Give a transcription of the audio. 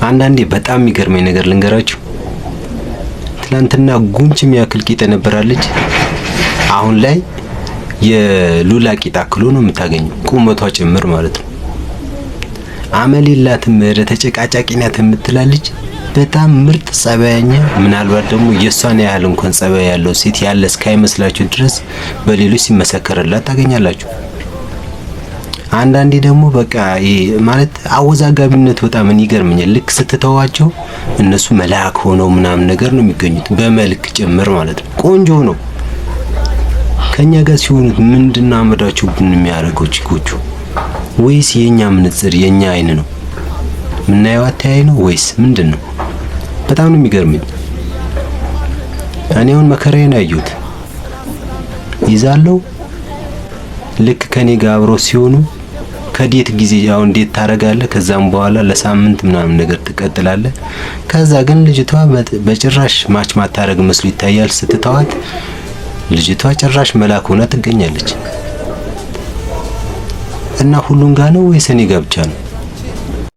አንዳንዴ በጣም የሚገርመኝ ነገር ልንገራችሁ። ትናንትና ጉንጭ የሚያክል ቂጥ ነበራለች። አሁን ላይ የሉላ ቂጥ አክሎ ነው የምታገኘው፣ ቁመቷ ጭምር ማለት ነው። አመሌላትም ተጨቃጫቂ ናት የምትላለች። በጣም ምርጥ ጸባያኛ፣ ምናልባት ደግሞ የሷን ያህል እንኳን ጸባይ ያለው ሴት ያለ እስካይመስላችሁ ድረስ በሌሎች ሲመሰከርላት ታገኛላችሁ። አንዳንዴ ደግሞ በቃ ማለት አወዛጋቢነት በጣም ይገርመኛል። ልክ ስትተዋቸው እነሱ መልአክ ሆነው ምናምን ነገር ነው የሚገኙት፣ በመልክ ጭምር ማለት ነው። ቆንጆ ነው። ከኛ ጋር ሲሆኑ ምንድነው አመዳቸው ቡን የሚያደርገው ቺኮቹ? ወይስ የኛ ምንጽር የኛ አይን ነው ምናየው አታይ ነው ወይስ ምንድነው? በጣም ነው የሚገርመኝ። እኔውን መከራዬን አዩት ይዛለው። ልክ ከኔ ጋር አብሮ ሲሆኑ ከዴት ጊዜ ያው እንዴት ታረጋለህ፣ ከዛም በኋላ ለሳምንት ምናምን ነገር ትቀጥላለህ። ከዛ ግን ልጅቷ በጭራሽ ማች ማታረግ መስሎ ይታያል። ስትተዋት ልጅቷ ጭራሽ መልአክ ሆና ትገኛለች። እና ሁሉን ጋር ነው ወይስ እኔ ጋር ብቻ ነው?